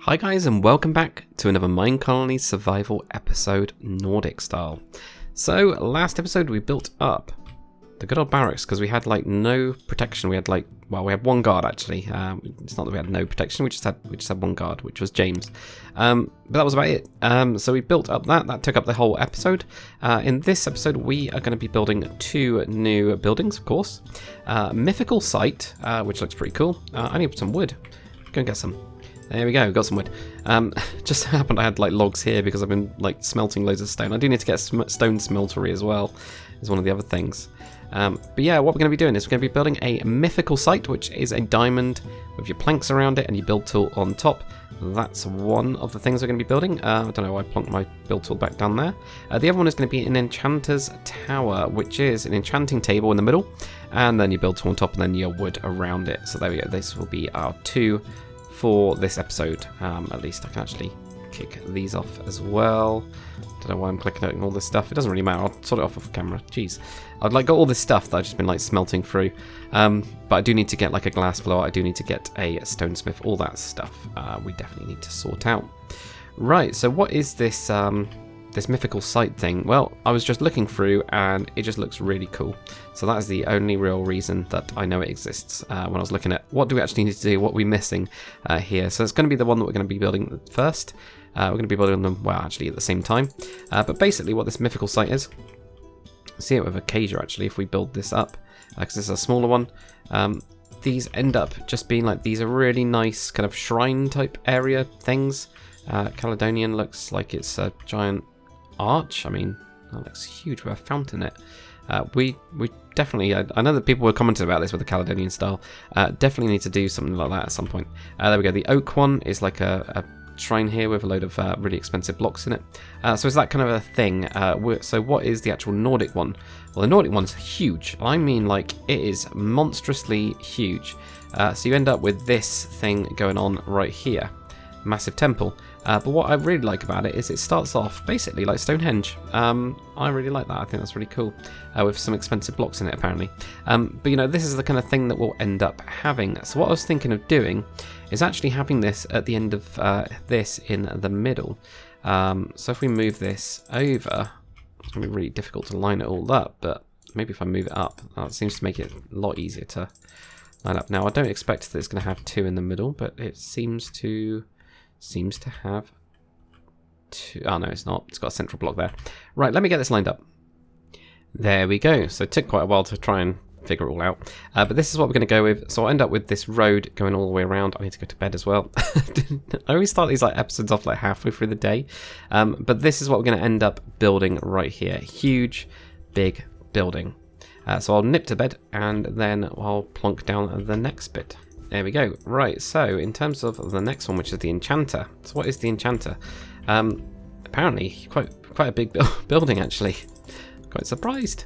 Hi guys, and welcome back to another MineColonies survival episode, Nordic style. So last episode we built up the good old barracks because we had like no protection. We had we had one guard actually. It's not that we had no protection. We just had one guard, which was James. But that was about it. So we built up that took up the whole episode. In this episode we are going to be building two new buildings, of course. Mythical site, which looks pretty cool. I need some wood. Go and get some. There we go, got some wood. Just so happened I had like logs here because I've been like smelting loads of stone. I do need to get stone smeltery as well, is one of the other things. But yeah, what we're going to be doing is we're going to be building a mythical site, which is a diamond with your planks around it and your build tool on top. That's one of the things we're going to be building. I don't know why I plonked my build tool back down there. The other one is going to be an enchanter's tower, which is an enchanting table in the middle, and then your build tool on top, and then your wood around it. So there we go. This will be our two for this episode. At least I can actually kick these off as well. Don't know why I'm clicking on all this stuff. It doesn't really matter. I'll sort it off camera. Jeez, I'd like got all this stuff that I've just been like smelting through. But I do need to get like a glass blower. I do need to get a stonesmith. All that stuff we definitely need to sort out. Right. So what is this? This mythical site thing? Well, I was just looking through and it just looks really cool. So that is the only real reason that I know it exists. When I was looking at what do we actually need to do, what are we missing here. So it's going to be the one that we're going to be building first. We're going to be building them, well, actually at the same time. But basically what this mythical site is, see it with a cager actually if we build this up, because this is a smaller one. These end up just being like, these are really nice kind of shrine type area things. Caledonian looks like it's a giant arch. I mean, that looks huge with a fountain in it. We definitely, I know that people were commenting about this with the Caledonian style. Definitely need to do something like that at some point. There we go. The oak one is like a shrine here with a load of really expensive blocks in it. So it's that kind of a thing. So what is the actual Nordic one? Well, the Nordic one's huge. I mean, like, it is monstrously huge. So you end up with this thing going on right here. Massive temple. But what I really like about it is it starts off basically like Stonehenge. I really like that. I think that's really cool, with some expensive blocks in it apparently. But you know, this is the kind of thing that we'll end up having. So what I was thinking of doing is actually having this at the end of this in the middle. So if we move this over, it's going to be really difficult to line it all up, but maybe if I move it up, it seems to make it a lot easier to line up. Now I don't expect that it's going to have two in the middle, but it seems to have two. Oh no, it's not. It's got a central block there. Right, let me get this lined up. There we go. So it took quite a while to try and figure it all out. But this is what we're going to go with. So I'll end up with this road going all the way around. I need to go to bed as well. I always start these like episodes off like halfway through the day. But this is what we're going to end up building right here. Huge, big building. So I'll nip to bed and then I'll plonk down the next bit. There we go. Right, so in terms of the next one, which is the enchanter. So what is the enchanter? Apparently quite a big building actually. Quite surprised.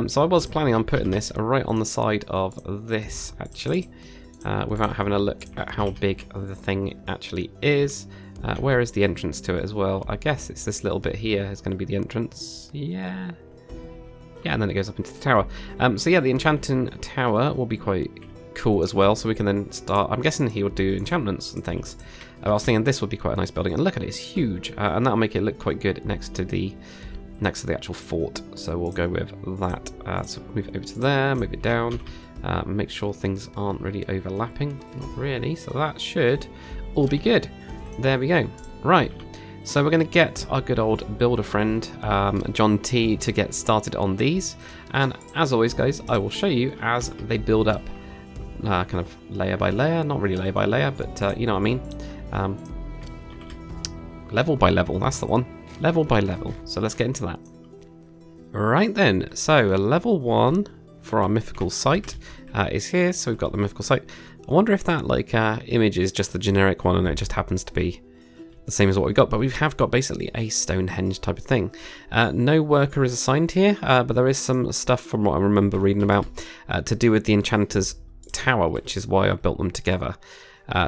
So I was planning on putting this right on the side of this actually, without having a look at how big the thing actually is. Where is the entrance to it as well? I guess it's this little bit here is going to be the entrance. Yeah, and then it goes up into the tower. So yeah, the enchanting tower will be quite cool as well, so we can then start. I'm guessing he will do enchantments and things. I was thinking this would be quite a nice building, and look at it, it's huge, and that'll make it look quite good next to the actual fort. So we'll go with that. So move it over to there, move it down, make sure things aren't really overlapping. Not really, so that should all be good. There we go. Right, so we're going to get our good old builder friend John T to get started on these, and as always guys, I will show you as they build up kind of layer by layer, not really layer by layer, but you know what I mean, level by level, that's the one, level by level. So let's get into that. Right then, so level 1 for our mythical site is here. So we've got the mythical site. I wonder if that like image is just the generic one and it just happens to be the same as what we got, but we have got basically a Stonehenge type of thing. No worker is assigned here, but there is some stuff from what I remember reading about to do with the enchanter's tower, which is why I built them together.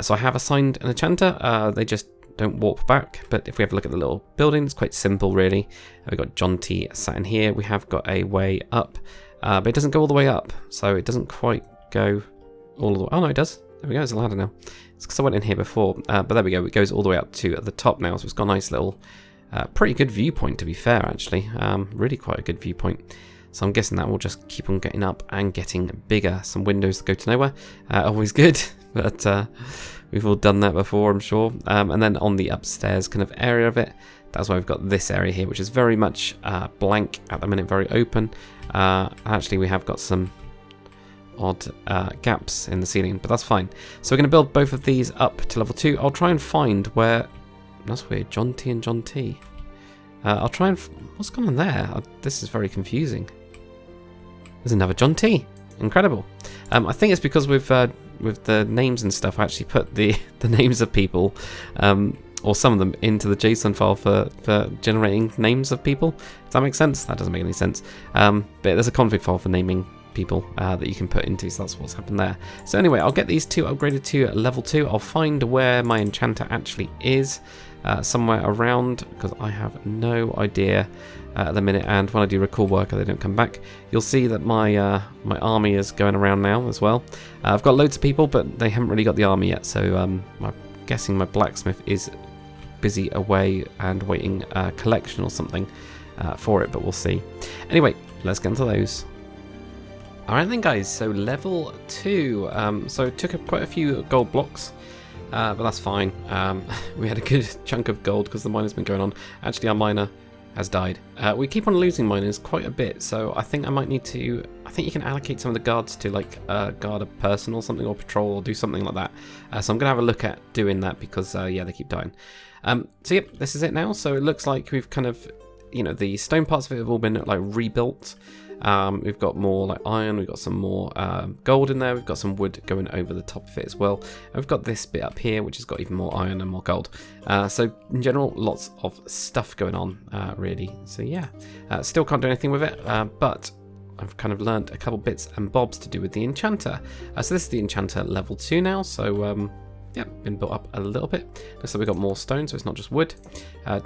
So I have assigned an enchanter. They just don't warp back, but if we have a look at the little building, it's quite simple really. We've got John T sat in here. We have got a way up, but it doesn't go all the way up, so it doesn't quite go all the way. Oh no, it does. There we go, there's a ladder now. It's because I went in here before, but there we go. It goes all the way up to the top now, so it's got a nice little, pretty good viewpoint to be fair, actually. Really quite a good viewpoint. So I'm guessing that will just keep on getting up and getting bigger. Some windows that go to nowhere, always good, but we've all done that before, I'm sure. And then on the upstairs kind of area of it, that's why we've got this area here, which is very much blank at the minute, very open. Actually, we have got some odd gaps in the ceiling, but that's fine. So we're going to build both of these up to level 2. I'll try and find where... That's weird, John T and John T. I'll try and... What's going on there? This is very confusing. There's another John T. Incredible. I think it's because with the names and stuff, I actually put the names of people, or some of them, into the JSON file for generating names of people. Does that make sense? That doesn't make any sense. But there's a config file for naming people that you can put into, so that's what's happened there. So anyway, I'll get these two upgraded to level 2. I'll find where my enchanter actually is, somewhere around, because I have no idea at the minute, and when I do recall worker they don't come back. You'll see that my my army is going around now as well. I've got loads of people, but they haven't really got the army yet, so I'm guessing my blacksmith is busy away and waiting a collection or something for it, but we'll see. Anyway, let's get into those. Alright then guys, so level 2, so it took quite a few gold blocks, but that's fine. We had a good chunk of gold because the miner's been going on. Actually our miner has died. We keep on losing miners quite a bit, so I think I might need to, I think you can allocate some of the guards to like guard a person or something, or patrol, or do something like that. So I'm going to have a look at doing that because yeah, they keep dying. So yep, this is it now. So it looks like we've kind of, you know, the stone parts of it have all been like rebuilt. We've got more like iron, we've got some more gold in there, we've got some wood going over the top of it as well. And we've got this bit up here which has got even more iron and more gold. So in general, lots of stuff going on really. So yeah, still can't do anything with it, but I've kind of learned a couple bits and bobs to do with the enchanter. So this is the enchanter level 2 now, so yeah, been built up a little bit. Looks like we've got more stone, so it's not just wood.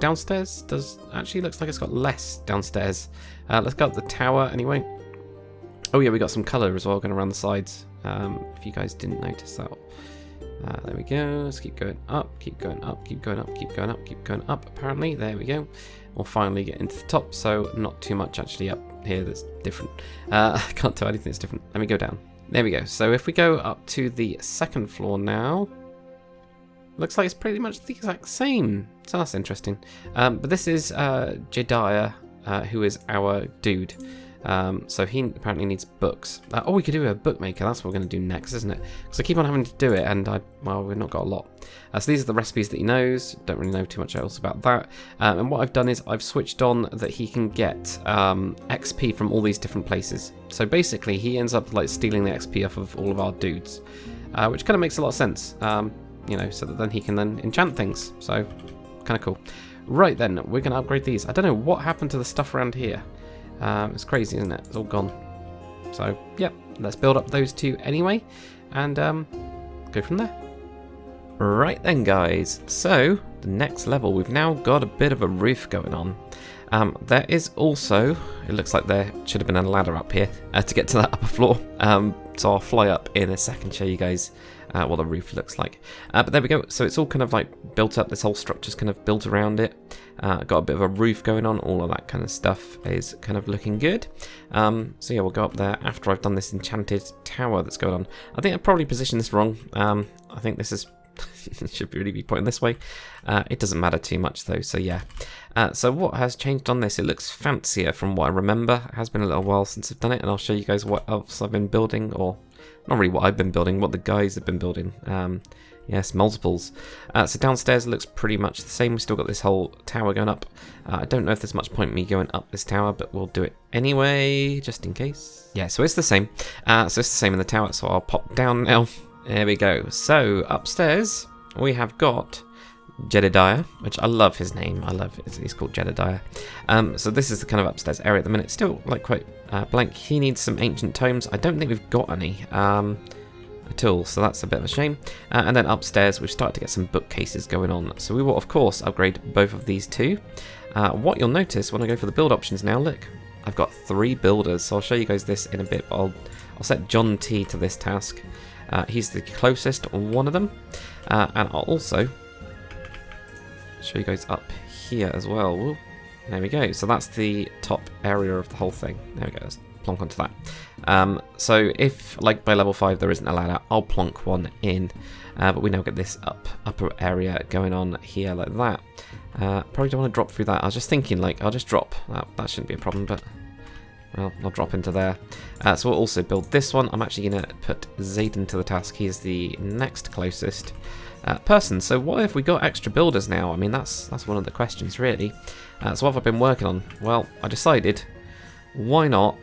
Downstairs actually looks like it's got less downstairs. Let's go up the tower anyway. Oh yeah, we got some colour as well going around the sides. If you guys didn't notice that. There we go. Let's keep going up, keep going up, keep going up, keep going up, keep going up. Apparently, there we go. We'll finally get into the top, so not too much actually up here that's different. I can't tell anything that's different. Let me go down. There we go. So if we go up to the second floor now, looks like it's pretty much the exact same. So that's interesting. But this is Jedediah, who is our dude. So he apparently needs books. Oh, we could do a bookmaker. That's what we're going to do next, isn't it? Because I keep on having to do it, and well, we've not got a lot. So these are the recipes that he knows. Don't really know too much else about that. And what I've done is I've switched on that he can get XP from all these different places. So basically, he ends up like stealing the XP off of all of our dudes, which kind of makes a lot of sense. You know, so that then he can then enchant things. So kind of cool. Right then, we're going to upgrade these. I don't know what happened to the stuff around here. It's crazy, isn't it? It's all gone. So, yep, let's build up those two anyway, and go from there. Right then, guys. So, the next level, we've now got a bit of a roof going on. There is also, it looks like there should have been a ladder up here to get to that upper floor. So I'll fly up in a second, show you guys what the roof looks like. But there we go. So it's all kind of like built up. This whole structure's kind of built around it. Got a bit of a roof going on. All of that kind of stuff is kind of looking good. So yeah, we'll go up there after I've done this enchanted tower that's going on. I think I probably positioned this wrong. I think this is it should really be pointing this way. It doesn't matter too much though, so yeah. So what has changed on this? It looks fancier from what I remember. It has been a little while since I've done it, and I'll show you guys what else I've been building, or not really what I've been building, what the guys have been building. Yes, multiples. So downstairs looks pretty much the same. We've still got this whole tower going up. I don't know if there's much point in me going up this tower, but we'll do it anyway, just in case. Yeah, so it's the same. So it's the same in the tower, so I'll pop down now. There we go. So upstairs we have got Jedediah, which I love his name. I love it. He's called Jedediah. So this is the kind of upstairs area at the minute. Still like quite blank. He needs some ancient tomes. I don't think we've got any at all, so that's a bit of a shame. And then upstairs we've started to get some bookcases going on. So we will of course upgrade both of these two. What you'll notice when I go for the build options now, look, I've got 3 builders. So I'll show you guys this in a bit. But I'll set John T to this task. He's the closest one of them. And I'll also show you guys up here as well. Ooh, there we go. So that's the top area of the whole thing. There we go. Let's plonk onto that. So if, like by level 5, there isn't a ladder, I'll plonk one in. But we now get this upper area going on here like that. Probably don't want to drop through that. I was just thinking, like, I'll just drop. That shouldn't be a problem, but well, I'll drop into there. So we'll also build this one. I'm actually going to put Zayden to the task. He is the next closest person. So what if we got extra builders now? I mean, that's one of the questions, really. So what have I been working on? Well, I decided, why not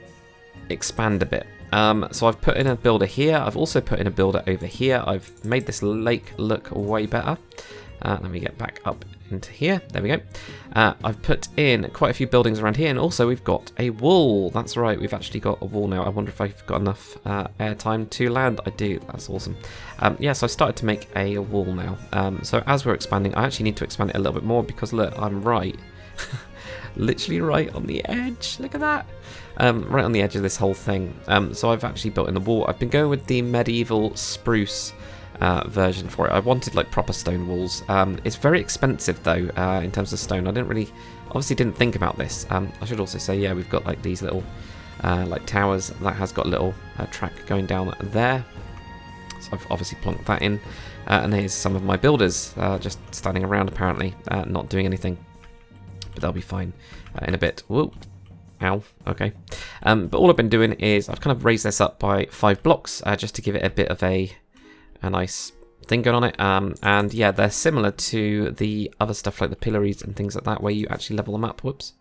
expand a bit? So I've put in a builder here. I've also put in a builder over here. I've made this lake look way better. Let me get back up into here. There we go. I've put in quite a few buildings around here, and also we've got a wall. That's right, we've actually got a wall now. I wonder if I've got enough airtime to land. I do. That's awesome. Yeah, so I started to make a wall now. So as we're expanding, I actually need to expand it a little bit more because look, I'm right. Literally right on the edge. Look at that. Right on the edge of this whole thing. So I've actually built in the wall. I've been going with the medieval spruce version for it. I wanted like proper stone walls. It's very expensive though in terms of stone. I obviously didn't think about this. I should also say, yeah, we've got like these little like towers that has got a little track going down there. So I've obviously plonked that in. And here's some of my builders just standing around apparently, not doing anything. But they'll be fine in a bit. Whoa. Ow. Okay. But all I've been doing is I've kind of raised this up by 5 blocks just to give it a bit of a nice thing going on it. And yeah, they're similar to the other stuff like the pillories and things like that where you actually level them up. Whoops.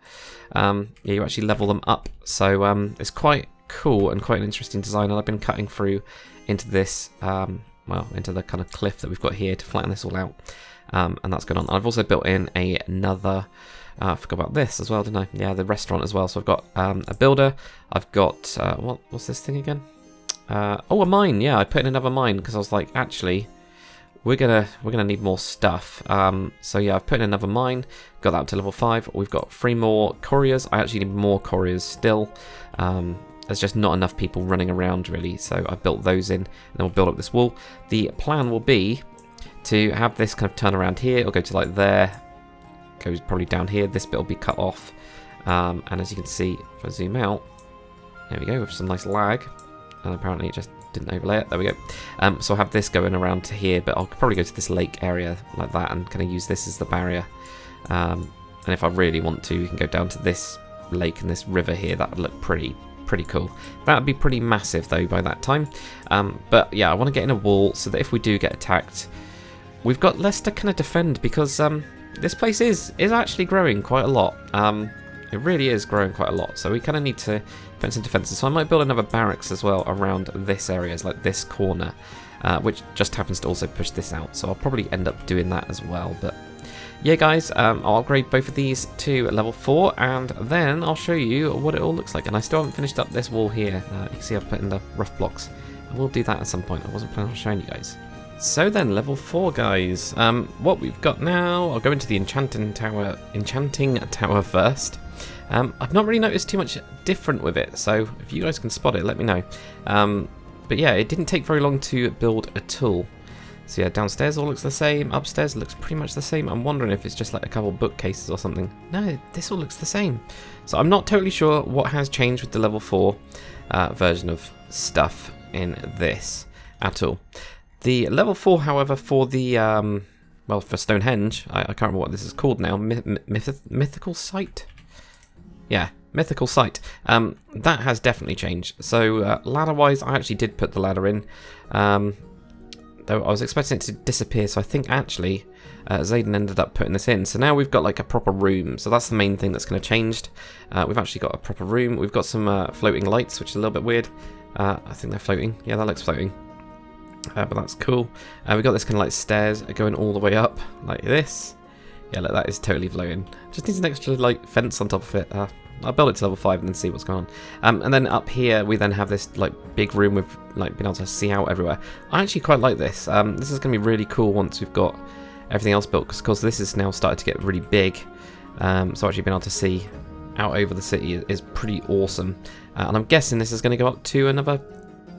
Yeah, you actually level them up. So it's quite cool and quite an interesting design. And I've been cutting through into this, well, into the kind of cliff that we've got here to flatten this all out. And that's going on. I've also built in another... I forgot about this as well, didn't I? Yeah, the restaurant as well. So I've got a builder. I've got what's this thing again? Oh, a mine. Yeah, I put in another mine because I was like, actually, we're gonna need more stuff. So yeah, I've put in another mine. Got that up to level 5. We've got 3 more couriers. I actually need more couriers still. There's just not enough people running around really. So I've built those in. And then we'll build up this wall. The plan will be to have this kind of turn around here. It'll go to like there. Goes probably down here. This bit will be cut off, and as you can see, if I zoom out, there we go, with some nice lag, and apparently it just didn't overlay it. There we go. So I'll have this going around to here, but I'll probably go to this lake area like that and kind of use this as the barrier. And if I really want to, you can go down to this lake and this river here. That would look pretty cool. That would be pretty massive though by that time. But yeah, I want to get in a wall so that if we do get attacked, we've got less to kind of defend because this place is actually growing quite a lot. It really is growing quite a lot, so we kind of need to put in some defences. So I might build another barracks as well around this area, like this corner, which just happens to also push this out. So I'll probably end up doing that as well. But yeah, guys, I'll upgrade both of these to level 4, and then I'll show you what it all looks like. And I still haven't finished up this wall here. You can see I've put in the rough blocks. I will do that at some point. I wasn't planning on showing you guys. So then, level 4, guys. What we've got now, I'll go into the Enchanting Tower first. I've not really noticed too much different with it, so if you guys can spot it, let me know. But yeah, it didn't take very long to build at all. So yeah, downstairs all looks the same, upstairs looks pretty much the same. I'm wondering if it's just like a couple bookcases or something. No, this all looks the same. So I'm not totally sure what has changed with the level 4 version of stuff in this at all. The level 4, however, for the, well, for Stonehenge, I can't remember what this is called now, mythical site? Yeah, mythical site. That has definitely changed. So, ladder-wise, I actually did put the ladder in, though I was expecting it to disappear, so I think actually Zayden ended up putting this in. So now we've got like a proper room, so that's the main thing that's going to change. We've actually got a proper room. We've got some floating lights, which is a little bit weird. I think they're floating. Yeah, that looks floating. But that's cool. We've got this kind of like stairs going all the way up like this. Yeah, look, that is totally floating. Just needs an extra like fence on top of it. I'll build it to level 5 and then see what's going on. And then up here we then have this like big room with like being able to see out everywhere. I actually quite like this. This is going to be really cool once we've got everything else built, because this is now started to get really big. So actually being able to see out over the city is pretty awesome. And I'm guessing this is going to go up to another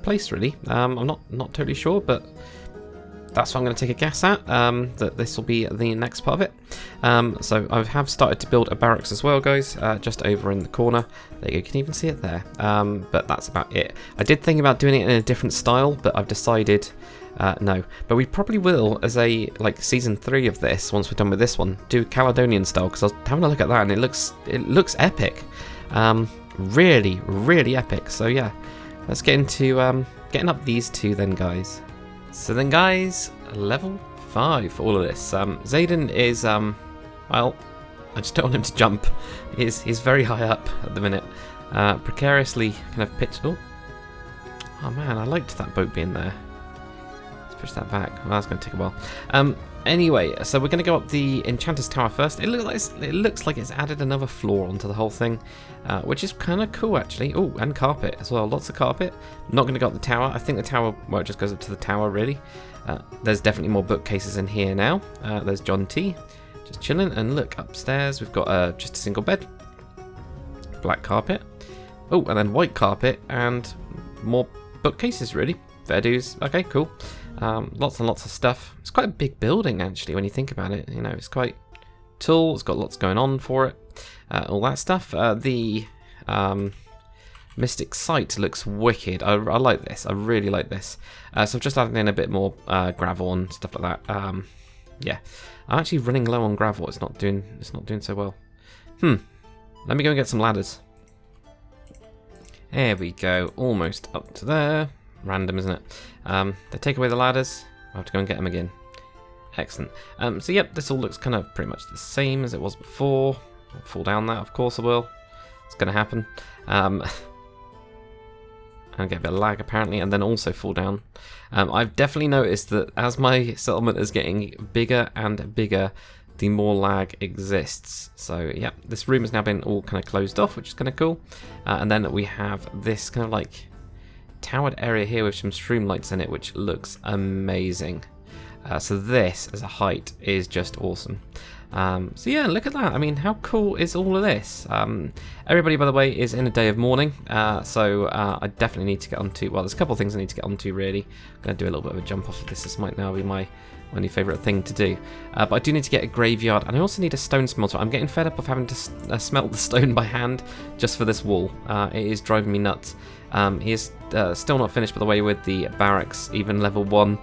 place, really. I'm not totally sure, but that's what I'm going to take a guess at, that this will be the next part of it. So I have started to build a barracks as well, guys, just over in the corner. There you can even see it there, but that's about it. I did think about doing it in a different style, but I've decided no. But we probably will, as a season 3 of this, once we're done with this one, do Caledonian style, because I was having a look at that and it looks epic. Really, really epic. So yeah, let's get into getting up these two then, guys. So then, guys, level 5 for all of this. Zayden is, well, I just don't want him to jump. He's very high up at the minute. Precariously kind of pitched. Oh man, I liked that boat being there. Let's push that back. Well, that's going to take a while. Anyway, so we're going to go up the Enchanter's Tower first. It looks like it's added another floor onto the whole thing, which is kind of cool, actually. Oh, and carpet as well. Lots of carpet. Not going to go up the tower. I think the tower, well, it just goes up to the tower, really. There's definitely more bookcases in here now. There's John T. just chilling. And look, upstairs we've got just a single bed. Black carpet. Oh, and then white carpet and more bookcases, really. Fair dues. Okay, cool. Lots and lots of stuff. It's quite a big building, actually, when you think about it. You know, it's quite tall. It's got lots going on for it. All that stuff. The Mystic Site looks wicked. I like this. I really like this. So I've just added in a bit more gravel and stuff like that. Yeah, I'm actually running low on gravel. It's not doing so well. Let me go and get some ladders. There we go. Almost up to there. Random, isn't it? They take away the ladders. I'll have to go and get them again. Excellent. So yep, this all looks kind of pretty much the same as it was before. I'll fall down that, of course I will. It's going to happen. And get a bit of lag apparently, and then also fall down. I've definitely noticed that as my settlement is getting bigger and bigger, the more lag exists. So yeah, this room has now been all kind of closed off, which is kind of cool. And then we have this kind of like towered area here with some streamlights in it, which looks amazing. So this as a height is just awesome. So yeah, look at that. I mean, how cool is all of this? Everybody, by the way, is in a day of mourning, so I definitely need to get onto, well, there's a couple of things I need to get onto, really. I'm going to do a little bit of a jump off of this. This might now be my new favourite thing to do. But I do need to get a graveyard, and I also need a stone smelter. I'm getting fed up of having to smelt the stone by hand just for this wall. It is driving me nuts. He is still not finished, by the way, with the barracks, even level 1.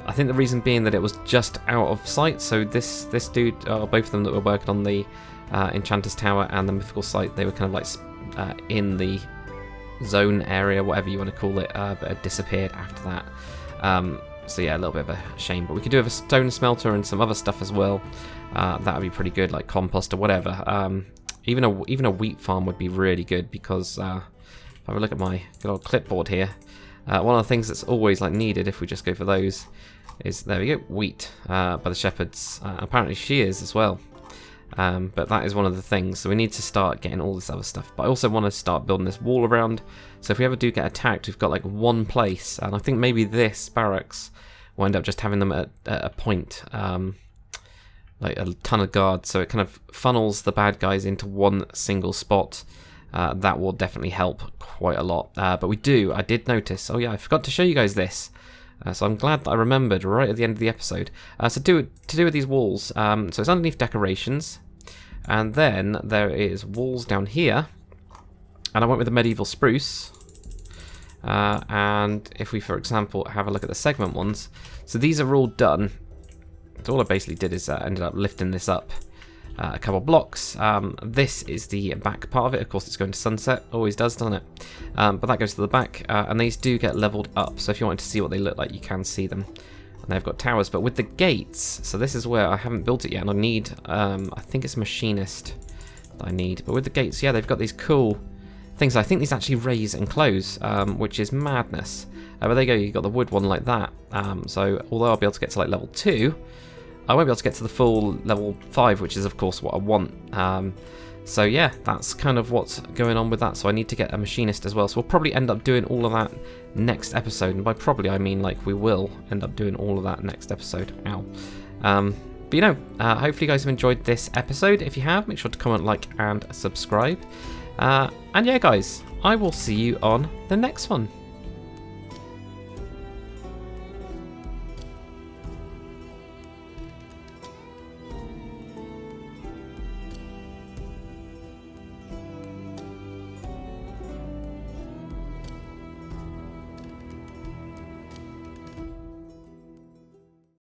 I think the reason being that it was just out of sight, so this dude, both of them that were working on the Enchanter's Tower and the mythical site, they were kind of like in the zone area, whatever you want to call it, but it disappeared after that. So yeah, a little bit of a shame, but we could do with a stone smelter and some other stuff as well. That would be pretty good, like compost or whatever. Even a wheat farm would be really good, because if I have a look at my good old clipboard here, one of the things that's always like needed, if we just go for those, is, there we go, wheat by the shepherds. Apparently she is as well. But that is one of the things, so we need to start getting all this other stuff. But I also want to start building this wall around, so if we ever do get attacked, we've got like one place, and I think maybe this barracks will end up just having them at a point, like a ton of guards, so it kind of funnels the bad guys into one single spot. That will definitely help quite a lot. But I did notice, oh yeah, I forgot to show you guys this. So I'm glad that I remembered right at the end of the episode. So to do with these walls, so it's underneath decorations, and then there is walls down here, and I went with the medieval spruce. And if we, for example, have a look at the segment ones, so these are all done. So all I basically did is ended up lifting this up a couple blocks. This is the back part of it. Of course, it's going to sunset. Always does, doesn't it? But that goes to the back, and these do get leveled up. So if you wanted to see what they look like, you can see them. And they've got towers. But with the gates, so this is where I haven't built it yet, and I need, I think it's a machinist that I need. But with the gates, yeah, they've got these cool things. I think these actually raise and close, which is madness. But there you go. You've got the wood one like that. So although I'll be able to get to like level 2, I won't be able to get to the full level 5, which is of course what I want. So yeah, that's kind of what's going on with that. So I need to get a machinist as well. So we'll probably end up doing all of that next episode. And by probably, I mean like we will end up doing all of that next episode. Ow. But you know, hopefully you guys have enjoyed this episode. If you have, make sure to comment, like, and subscribe. And yeah, guys, I will see you on the next one.